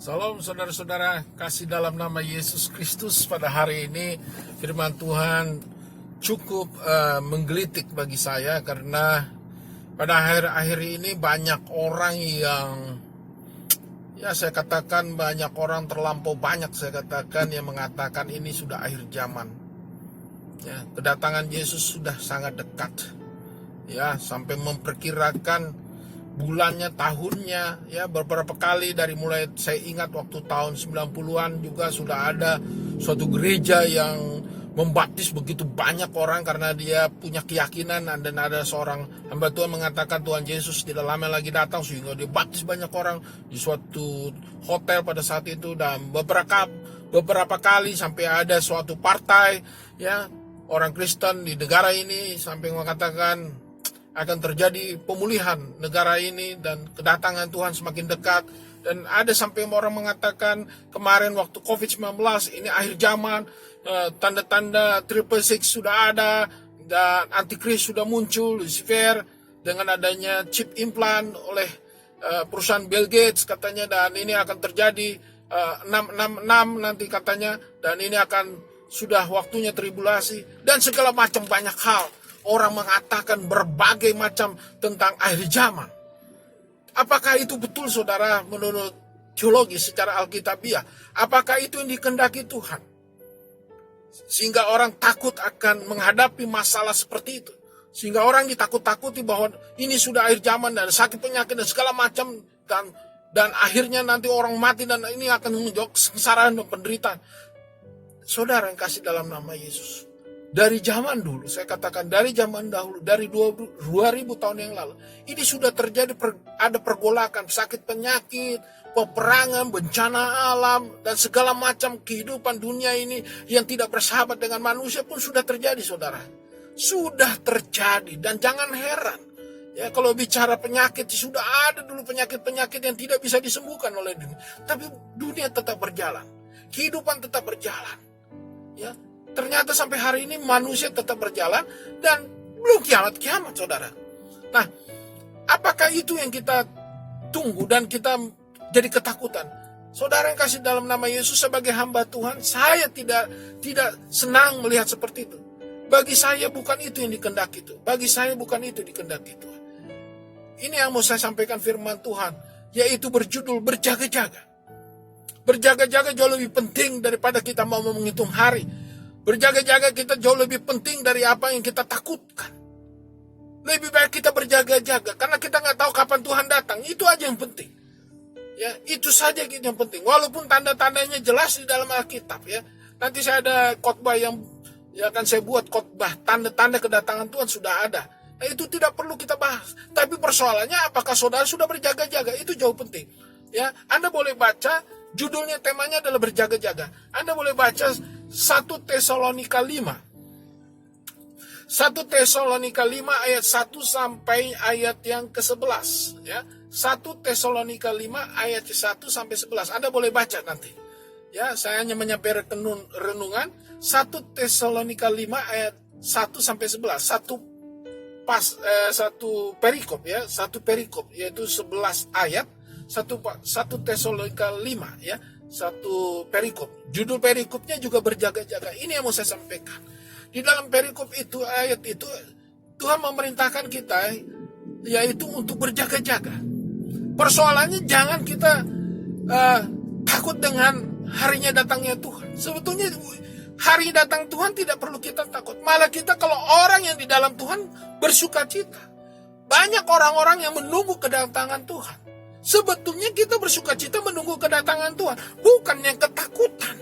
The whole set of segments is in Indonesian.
Salam saudara-saudara, kasih dalam nama Yesus Kristus. Pada hari ini firman Tuhan cukup menggelitik bagi saya, karena pada akhir-akhir ini banyak orang yang, saya katakan banyak orang, terlampau banyak saya katakan, yang mengatakan ini sudah akhir zaman. Kedatangan Yesus sudah sangat dekat. Sampai memperkirakan bulannya, tahunnya, beberapa kali dari mulai saya ingat waktu tahun 90-an juga sudah ada suatu gereja yang membaptis begitu banyak orang karena dia punya keyakinan, dan ada seorang hamba Tuhan mengatakan Tuhan Yesus tidak lama lagi datang, sehingga dia baptis banyak orang di suatu hotel pada saat itu. Dan beberapa kali sampai ada suatu partai orang Kristen di negara ini sampai mengatakan akan terjadi pemulihan negara ini dan kedatangan Tuhan semakin dekat. Dan ada sampai orang mengatakan kemarin waktu COVID-19 ini akhir zaman, tanda-tanda 666 sudah ada, dan antikris sudah muncul, Lucifer, dengan adanya chip implant oleh perusahaan Bill Gates katanya, dan ini akan terjadi 666 nanti katanya, dan ini akan sudah waktunya tribulasi dan segala macam banyak hal. Orang mengatakan berbagai macam tentang akhir zaman. Apakah itu betul, saudara, menurut teologi secara alkitabiah? Apakah itu yang dikehendaki Tuhan? Sehingga orang takut akan menghadapi masalah seperti itu. Sehingga orang ditakut-takuti bahwa ini sudah akhir zaman dan sakit penyakit dan segala macam, dan akhirnya nanti orang mati dan ini akan menjawab kesengsaraan dan penderitaan. Saudara yang kasih dalam nama Yesus, dari zaman dulu, saya katakan dari zaman dahulu, dari 2000 tahun yang lalu, ini sudah terjadi, ada pergolakan, sakit penyakit, peperangan, bencana alam, dan segala macam kehidupan dunia ini yang tidak bersahabat dengan manusia pun sudah terjadi, saudara. Sudah terjadi, dan jangan heran. Kalau bicara penyakit, sudah ada dulu penyakit-penyakit yang tidak bisa disembuhkan oleh dunia. Tapi dunia tetap berjalan, kehidupan tetap berjalan. Ternyata sampai hari ini manusia tetap berjalan dan belum kiamat, saudara. Nah, apakah itu yang kita tunggu dan kita jadi ketakutan? Saudara yang kasih dalam nama Yesus, sebagai hamba Tuhan, saya tidak senang melihat seperti itu. Bagi saya bukan itu yang dikehendaki itu. Bagi saya bukan itu dikehendaki Tuhan. Ini yang mau saya sampaikan firman Tuhan, yaitu berjudul berjaga-jaga. Berjaga-jaga jauh lebih penting daripada kita mau menghitung hari. Berjaga-jaga kita jauh lebih penting dari apa yang kita takutkan. Lebih baik kita berjaga-jaga, karena kita nggak tahu kapan Tuhan datang. Itu aja yang penting. Itu saja yang penting. Walaupun tanda-tandanya jelas di dalam Alkitab. Nanti saya ada khotbah yang akan saya buat, khotbah tanda-tanda kedatangan Tuhan sudah ada. Nah, itu tidak perlu kita bahas. Tapi persoalannya apakah saudara sudah berjaga-jaga? Itu jauh penting. Anda boleh baca, judulnya, temanya adalah berjaga-jaga. Anda boleh baca 1 Tesalonika 5. 1 Tesalonika 5 ayat 1 sampai ayat yang ke-11. 1 Tesalonika 5 ayat 1 sampai 11. Anda boleh baca nanti. Saya hanya menyampaikan renungan 1 Tesalonika 5 ayat 1 sampai 11. Satu perikop, satu perikop, yaitu 11 ayat. 1 Tesalonika 5, satu perikop. Judul perikopnya juga berjaga-jaga. Ini yang mau saya sampaikan. Di dalam perikop itu, ayat itu, Tuhan memerintahkan kita, yaitu untuk berjaga-jaga. Persoalannya jangan kita takut dengan harinya datangnya Tuhan. Sebetulnya hari datang Tuhan tidak perlu kita takut. Malah kita, kalau orang yang di dalam Tuhan bersuka cita. Banyak orang-orang yang menunggu kedatangan Tuhan. Sebetulnya kita bersuka cita menunggu kedatangan Tuhan, bukan yang ketakutan.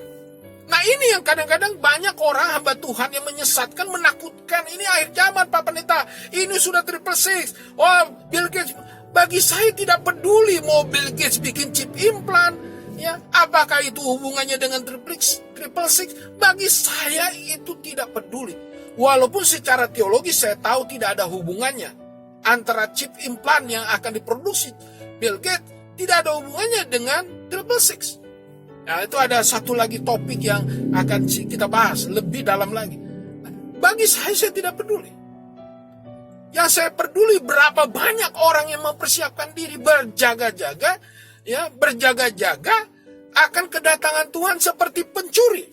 Nah, ini yang kadang-kadang banyak orang hamba Tuhan yang menyesatkan, menakutkan. Ini akhir zaman, Pak Pendeta. Ini sudah 666. Bill Gates. Bagi saya tidak peduli mau Bill Gates bikin chip implant. Apakah itu hubungannya dengan 666? Bagi saya itu tidak peduli. Walaupun secara teologi saya tahu tidak ada hubungannya antara chip implant yang akan diproduksi Bill Gates, tidak ada hubungannya dengan 666. Itu ada satu lagi topik yang akan kita bahas lebih dalam lagi. Bagi saya tidak peduli. Yang saya peduli berapa banyak orang yang mempersiapkan diri berjaga-jaga, berjaga-jaga akan kedatangan Tuhan seperti pencuri.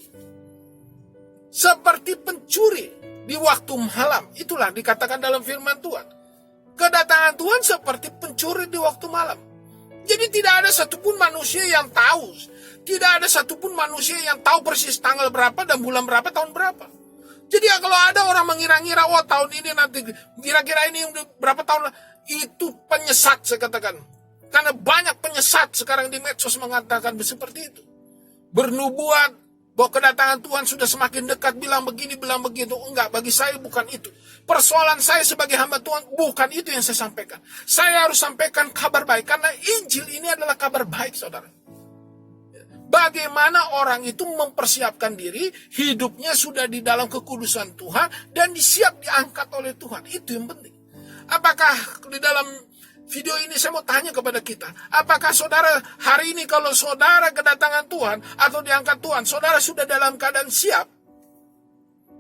Seperti pencuri di waktu malam. Itulah dikatakan dalam firman Tuhan. Kedatangan Tuhan seperti pencuri di waktu malam. Jadi tidak ada satupun manusia yang tahu. Tidak ada satupun manusia yang tahu persis tanggal berapa dan bulan berapa, tahun berapa. Jadi kalau ada orang mengira-ngira, oh tahun ini nanti, kira-kira ini berapa tahun, itu penyesat saya katakan. Karena banyak penyesat sekarang di medsos mengatakan seperti itu. Bernubuat bahwa kedatangan Tuhan sudah semakin dekat, bilang begini, bilang begitu. Enggak, bagi saya bukan itu. Persoalan saya sebagai hamba Tuhan, bukan itu yang saya sampaikan. Saya harus sampaikan kabar baik, karena Injil ini adalah kabar baik, saudara. Bagaimana orang itu mempersiapkan diri, hidupnya sudah di dalam kekudusan Tuhan, dan siap diangkat oleh Tuhan. Itu yang penting. Apakah di dalam video ini saya mau tanya kepada kita, apakah saudara hari ini kalau saudara kedatangan Tuhan atau diangkat Tuhan, saudara sudah dalam keadaan siap?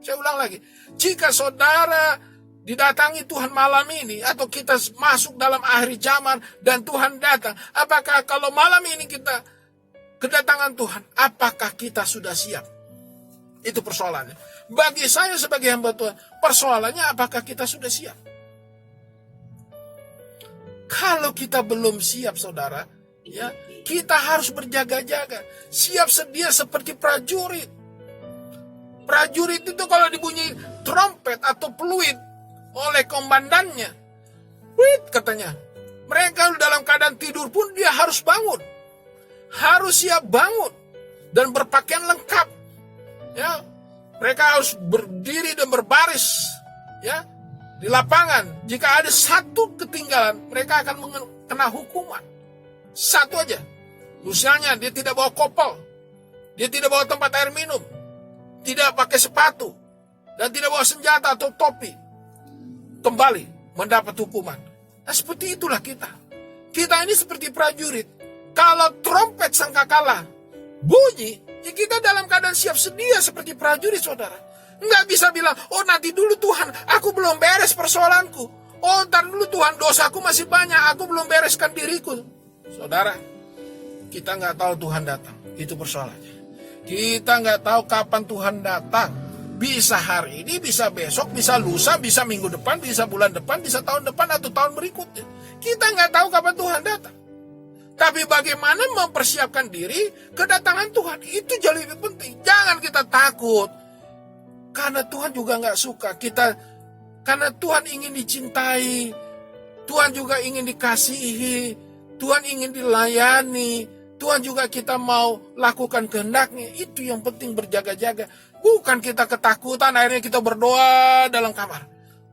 Saya ulang lagi, jika saudara didatangi Tuhan malam ini, atau kita masuk dalam akhir zaman dan Tuhan datang, apakah kalau malam ini kita kedatangan Tuhan, apakah kita sudah siap? Itu persoalannya. Bagi saya sebagai hamba Tuhan, persoalannya apakah kita sudah siap? Kalau kita belum siap, saudara, ya, kita harus berjaga-jaga, siap sedia seperti prajurit. Prajurit itu kalau dibunyi trompet atau peluit oleh komandannya, wait katanya, mereka dalam keadaan tidur pun dia harus bangun. Harus siap bangun dan berpakaian lengkap. Ya, mereka harus berdiri dan berbaris, ya, di lapangan. Jika ada satu ketinggalan, mereka akan kena hukuman. Satu aja. Misalnya dia tidak bawa kopel, dia tidak bawa tempat air minum, tidak pakai sepatu, dan tidak bawa senjata atau topi, kembali mendapat hukuman. Nah, seperti itulah kita. Kita ini seperti prajurit. Kalau trompet sangkakala bunyi, ya kita dalam keadaan siap sedia seperti prajurit, saudara. Nggak bisa bilang, oh nanti dulu Tuhan, aku belum beres persoalanku. Oh ntar dulu Tuhan, dosaku masih banyak, aku belum bereskan diriku. Saudara, kita nggak tahu Tuhan datang. Itu persoalannya. Kita nggak tahu kapan Tuhan datang. Bisa hari ini, bisa besok, bisa lusa, bisa minggu depan, bisa bulan depan, bisa tahun depan atau tahun berikutnya. Kita nggak tahu kapan Tuhan datang. Tapi bagaimana mempersiapkan diri kedatangan Tuhan, itu jauh lebih penting. Jangan kita takut. Karena Tuhan juga gak suka kita. Karena Tuhan ingin dicintai. Tuhan juga ingin dikasihi. Tuhan ingin dilayani. Tuhan juga kita mau lakukan kehendaknya. Itu yang penting, berjaga-jaga. Bukan kita ketakutan, akhirnya kita berdoa dalam kamar.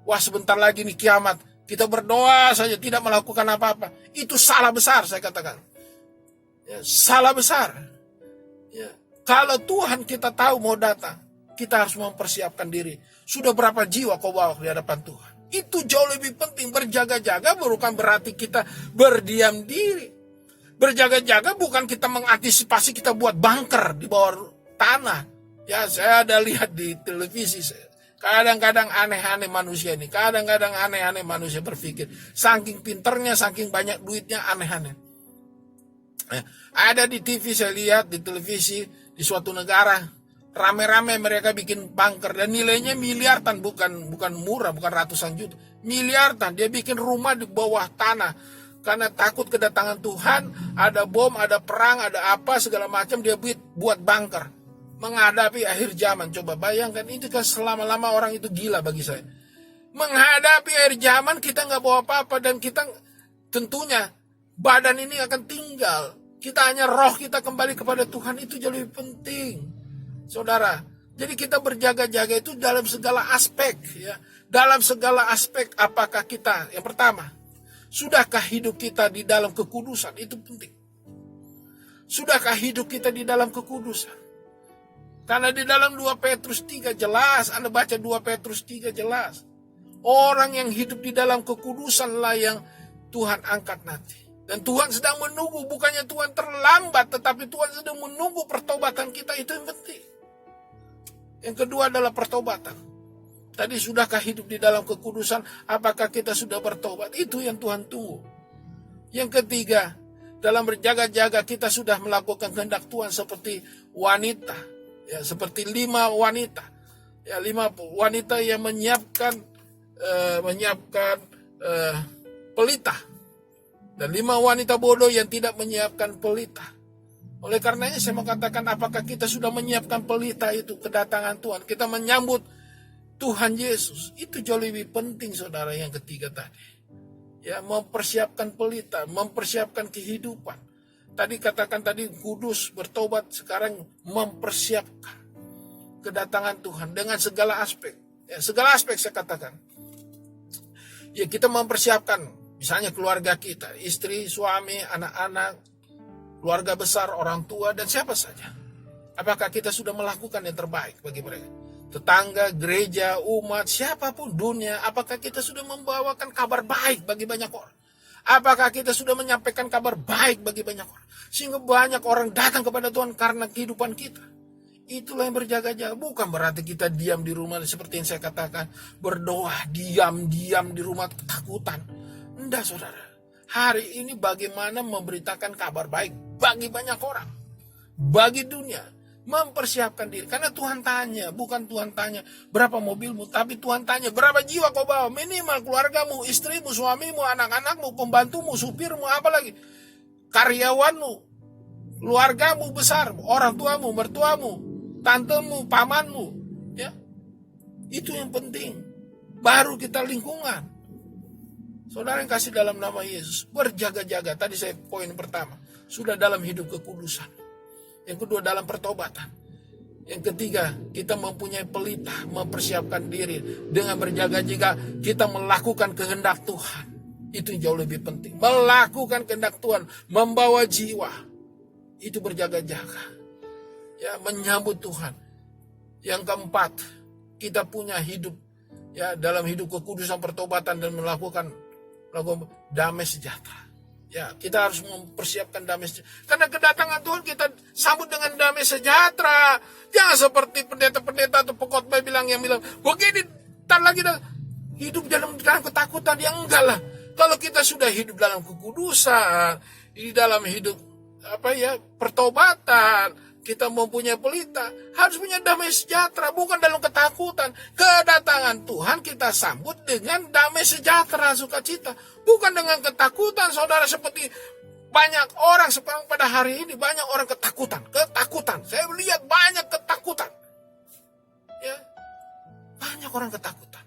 Wah sebentar lagi nih kiamat. Kita berdoa saja, tidak melakukan apa-apa. Itu salah besar, saya katakan. Ya, salah besar. Ya. Kalau Tuhan kita tahu mau datang, kita harus mempersiapkan diri. Sudah berapa jiwa kau bawa di hadapan Tuhan? Itu jauh lebih penting. Berjaga-jaga bukan berarti kita berdiam diri. Berjaga-jaga bukan kita mengantisipasi kita buat bunker di bawah tanah. Ya, saya ada lihat di televisi. Kadang-kadang aneh-aneh manusia ini. Kadang-kadang aneh-aneh manusia berpikir. Saking pinternya, saking banyak duitnya, aneh-aneh. Ada di TV, saya lihat di televisi di suatu negara. Rame-rame mereka bikin bunker. Dan nilainya miliaran, bukan murah, bukan ratusan juta. Miliaran. Dia bikin rumah di bawah tanah. Karena takut kedatangan Tuhan. Ada bom, ada perang, ada apa, segala macam. Dia buat bunker. Menghadapi akhir zaman. Coba bayangkan, itu kan selama-lama orang itu gila bagi saya. Menghadapi akhir zaman kita gak bawa apa-apa. Dan kita tentunya badan ini akan tinggal. Kita hanya roh kita kembali kepada Tuhan. Itu jauh lebih penting, saudara. Jadi kita berjaga-jaga itu dalam segala aspek, ya. Dalam segala aspek. Apakah kita, yang pertama, sudahkah hidup kita di dalam kekudusan? Itu penting. Sudahkah hidup kita di dalam kekudusan? Karena di dalam 2 Petrus 3 jelas, Anda baca 2 Petrus 3 jelas. Orang yang hidup di dalam kekudusanlah yang Tuhan angkat nanti. Dan Tuhan sedang menunggu, bukannya Tuhan terlambat, tetapi Tuhan sedang menunggu pertobatan kita, itu yang penting. Yang kedua adalah pertobatan. Tadi sudahkah hidup di dalam kekudusan, apakah kita sudah bertobat? Itu yang Tuhan tunggu. Yang ketiga, dalam berjaga-jaga kita sudah melakukan kehendak Tuhan seperti wanita, ya, seperti 5 wanita, ya, 5 wanita yang menyiapkan pelita, dan 5 wanita bodoh yang tidak menyiapkan pelita. Oleh karenanya saya mau katakan, apakah kita sudah menyiapkan pelita itu kedatangan Tuhan? Kita menyambut Tuhan Yesus. Itu jauh lebih penting, saudara, yang ketiga tadi. Ya, mempersiapkan pelita, mempersiapkan kehidupan. Tadi katakan tadi kudus, bertobat, sekarang mempersiapkan kedatangan Tuhan dengan segala aspek. Ya, segala aspek saya katakan. Ya, kita mempersiapkan misalnya keluarga kita, istri, suami, anak-anak, keluarga besar, orang tua, dan siapa saja. Apakah kita sudah melakukan yang terbaik bagi mereka? Tetangga, gereja, umat, siapapun dunia, apakah kita sudah membawakan kabar baik bagi banyak orang? Apakah kita sudah menyampaikan kabar baik bagi banyak orang? Sehingga banyak orang datang kepada Tuhan karena kehidupan kita. Itulah yang berjaga-jaga. Bukan berarti kita diam di rumah seperti yang saya katakan, berdoa, diam di rumah ketakutan. Enggak, saudara. Hari ini bagaimana memberitakan kabar baik bagi banyak orang, bagi dunia. Mempersiapkan diri, karena Tuhan tanya, bukan Tuhan tanya berapa mobilmu, tapi Tuhan tanya berapa jiwa kau bawa, minimal keluargamu, istrimu, suamimu, anak-anakmu, pembantumu, supirmu, apalagi karyawanmu, keluargamu besar, orang tuamu, mertuamu, tantemu, pamanmu, ya, itu yang penting. Baru kita lingkungan. Saudara yang kasih dalam nama Yesus, berjaga-jaga. Tadi saya poin pertama, sudah dalam hidup kekudusan. Yang kedua, dalam pertobatan. Yang ketiga, kita mempunyai pelita, mempersiapkan diri dengan berjaga-jaga. Kita melakukan kehendak Tuhan. Itu yang jauh lebih penting. Melakukan kehendak Tuhan, membawa jiwa. Itu berjaga-jaga. Ya, menyambut Tuhan. Yang keempat, kita punya hidup, ya, dalam hidup kekudusan, pertobatan, dan melakukan damai sejahtera. Ya, kita harus mempersiapkan damai sejahtera. Karena kedatangan Tuhan kita sambut dengan damai sejahtera. Jangan seperti pendeta-pendeta atau pengkhotbah yang bilang, begini, tak lagi hidup dalam ketakutan. Yang enggak lah. Kalau kita sudah hidup dalam kekudusan, di dalam hidup pertobatan, kita mempunyai pelita, harus punya damai sejahtera, bukan dalam ketakutan. Kedatangan Tuhan kita sambut dengan damai sejahtera, sukacita, bukan dengan ketakutan, saudara. Seperti banyak orang sekarang pada hari ini, banyak orang ketakutan. Saya melihat banyak ketakutan. Ya, banyak orang ketakutan.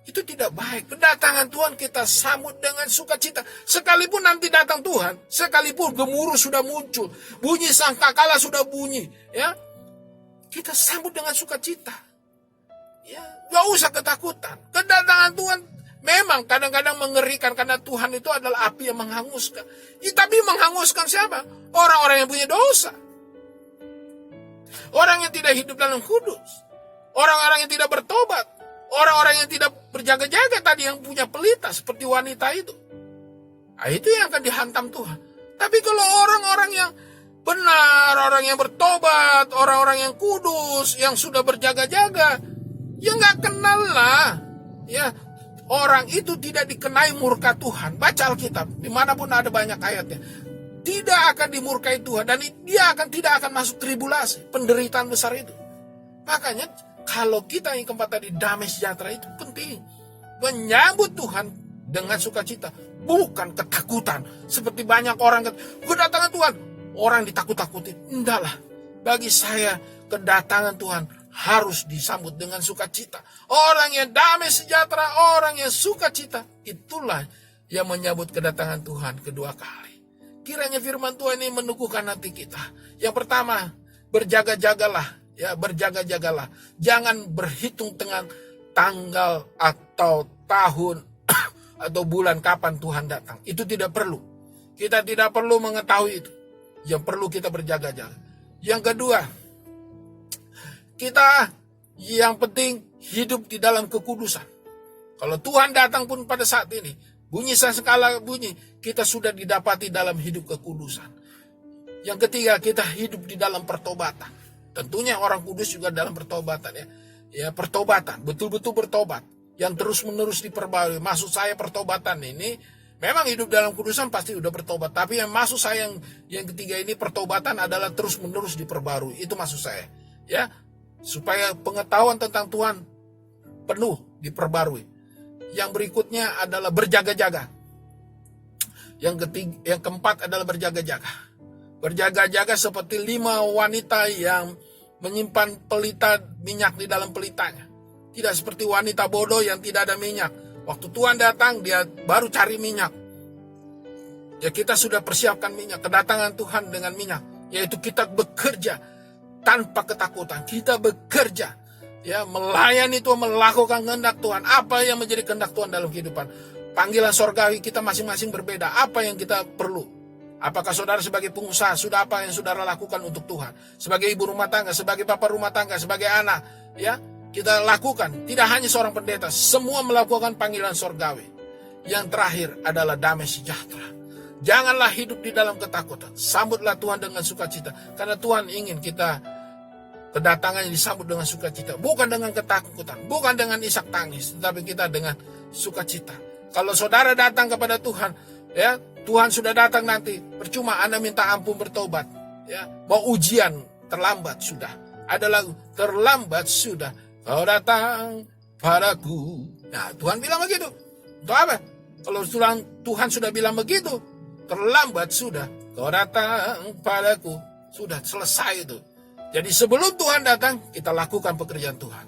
Itu tidak baik. Kedatangan Tuhan kita sambut dengan sukacita. Sekalipun nanti datang Tuhan, sekalipun gemuruh sudah muncul, bunyi sangkakala sudah bunyi, ya, kita sambut dengan sukacita. Ya, gak usah ketakutan. Kedatangan Tuhan memang kadang-kadang mengerikan, karena Tuhan itu adalah api yang menghanguskan. Ya, tapi menghanguskan siapa? Orang-orang yang punya dosa. Orang yang tidak hidup dalam kudus. Orang-orang yang tidak bertobat. Orang-orang yang tidak berjaga-jaga tadi, yang punya pelita seperti wanita itu. Nah, itu yang akan dihantam Tuhan. Tapi kalau orang-orang yang benar, orang yang bertobat, orang-orang yang kudus, yang sudah berjaga-jaga, ya gak kenal lah. Ya, orang itu tidak dikenai murka Tuhan. Baca Alkitab, dimanapun ada banyak ayatnya. Tidak akan dimurkai Tuhan, dan dia tidak akan masuk tribulasi, penderitaan besar itu. Makanya kalau kita yang keempat tadi, damai sejahtera, itu penting. Menyambut Tuhan dengan sukacita, bukan ketakutan. Seperti banyak orang kedatangan Tuhan, orang ditakut-takuti. Enggak lah. Bagi saya, kedatangan Tuhan harus disambut dengan sukacita. Orang yang damai sejahtera, orang yang sukacita, itulah yang menyambut kedatangan Tuhan kedua kali. Kiranya firman Tuhan ini meneguhkan hati kita. Yang pertama, berjaga-jagalah. Ya, berjaga-jagalah. Jangan berhitung dengan tanggal atau tahun atau bulan kapan Tuhan datang. Itu tidak perlu. Kita tidak perlu mengetahui itu. Yang perlu kita berjaga-jaga. Yang kedua, kita yang penting hidup di dalam kekudusan. Kalau Tuhan datang pun pada saat ini, bunyi sesekala bunyi, kita sudah didapati dalam hidup kekudusan. Yang ketiga, kita hidup di dalam pertobatan. Tentunya orang kudus juga dalam pertobatan, ya. Ya, pertobatan, betul-betul bertobat yang terus-menerus diperbarui. Maksud saya pertobatan ini Memang hidup dalam kudusan pasti udah bertobat. Tapi yang maksud saya yang ketiga ini, pertobatan adalah terus menerus diperbarui. Itu maksud saya. Ya, supaya pengetahuan tentang Tuhan penuh diperbarui. Yang berikutnya adalah berjaga-jaga. Yang keempat adalah berjaga-jaga. Berjaga-jaga seperti 5 wanita yang menyimpan pelita minyak di dalam pelitanya. Tidak seperti wanita bodoh yang tidak ada minyak. Waktu Tuhan datang, dia baru cari minyak. Ya, kita sudah persiapkan minyak. Kedatangan Tuhan dengan minyak, yaitu kita bekerja tanpa ketakutan. Kita bekerja, ya, melayani Tuhan, melakukan kehendak Tuhan. Apa yang menjadi kehendak Tuhan dalam kehidupan? Panggilan sorgawi kita masing-masing berbeda. Apa yang kita perlu? Apakah saudara sebagai pengusaha, sudah apa yang saudara lakukan untuk Tuhan? Sebagai ibu rumah tangga, sebagai bapak rumah tangga, sebagai anak, ya, kita lakukan. Tidak hanya seorang pendeta, semua melakukan panggilan sorgawi. Yang terakhir adalah damai sejahtera. Janganlah hidup di dalam ketakutan. Sambutlah Tuhan dengan sukacita. Karena Tuhan ingin kita kedatangannya disambut dengan sukacita. Bukan dengan ketakutan, bukan dengan isak tangis, tetapi kita dengan sukacita. Kalau saudara datang kepada Tuhan, ya, Tuhan sudah datang nanti. Percuma Anda minta ampun bertobat. Ya, mau ujian, terlambat sudah. Ada lagu, terlambat sudah kau datang padaku. Nah, Tuhan bilang begitu. Untuk apa? Kalau Tuhan sudah bilang begitu, terlambat sudah kau datang padaku. Sudah selesai itu. Jadi sebelum Tuhan datang, kita lakukan pekerjaan Tuhan.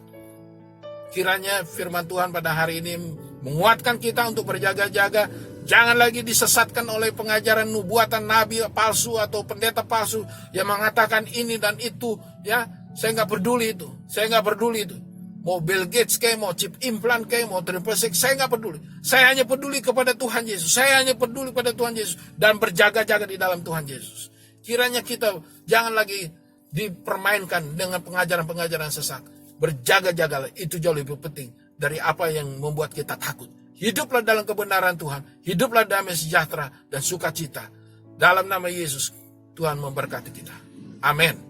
Kiranya firman Tuhan pada hari ini menguatkan kita untuk berjaga-jaga. Jangan lagi disesatkan oleh pengajaran nubuatan nabi palsu atau pendeta palsu yang mengatakan ini dan itu. Ya, saya nggak peduli itu. Saya nggak peduli itu. Mau Bill Gates kayak, mau chip implant kayak, mau triple six, saya nggak peduli. Saya hanya peduli kepada Tuhan Yesus. Saya hanya peduli pada Tuhan Yesus dan berjaga-jaga di dalam Tuhan Yesus. Kiranya kita jangan lagi dipermainkan dengan pengajaran-pengajaran sesat. Berjaga-jagalah, itu jauh lebih penting dari apa yang membuat kita takut. Hiduplah dalam kebenaran Tuhan, hiduplah damai sejahtera dan sukacita. Dalam nama Yesus, Tuhan memberkati kita. Amin.